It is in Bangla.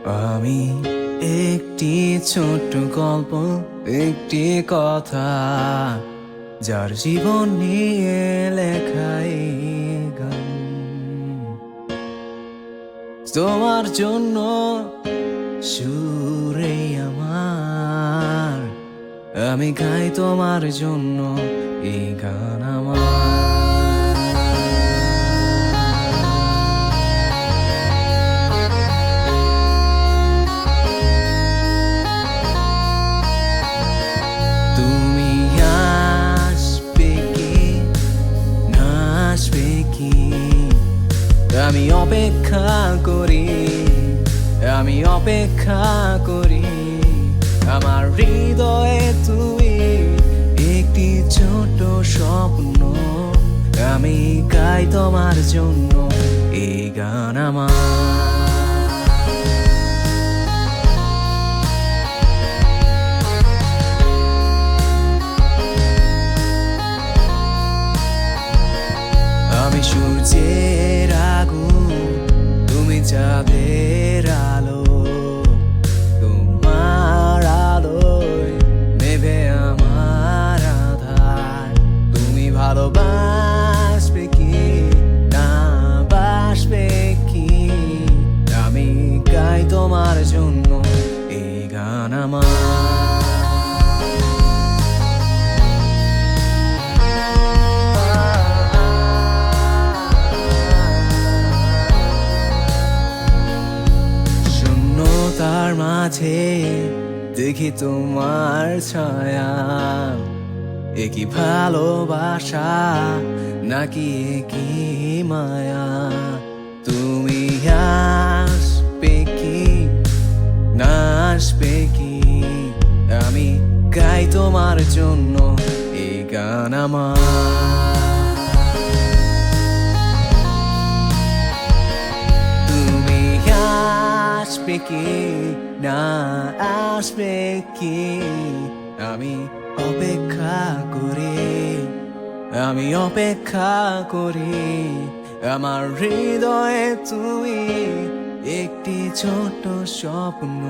আমি একটি ছোট্ট গল্প, একটি কথা, যার জীবন নিয়ে লেখা এই গান। তোমার জন্য সুরে আমার, আমি গাই তোমার জন্য এই গান আমার। তুমি আসবে কি না আসবে কি, আমি অপেক্ষা করি, আমি অপেক্ষা করি। আমার হৃদয়ে তুমি একটি ছোট স্বপ্ন, আমি গাই তোমার জন্য এই গান আমার। আমি সূর্যের আগুন, তুমি চাঁদের আলো, তোমার আলোয় নেভে আমার আধার। তুমি ভালোবাসবে কি না বাসবে কি, আমি গাই তোমার জন্য এই গান আমার। তার মাঝে দেখি তোমার ছায়া, একই ভালোবাসা নাকি একই মায়া। তুমি আসবে কি না আসবে কি, আমি গাই তোমার জন্য এই গান আমার। আসবে কি না আসবে কি, আমি অপেক্ষা করি, আমি অপেক্ষা করি। আমার হৃদয়ে তুমি একটি ছোট স্বপ্ন।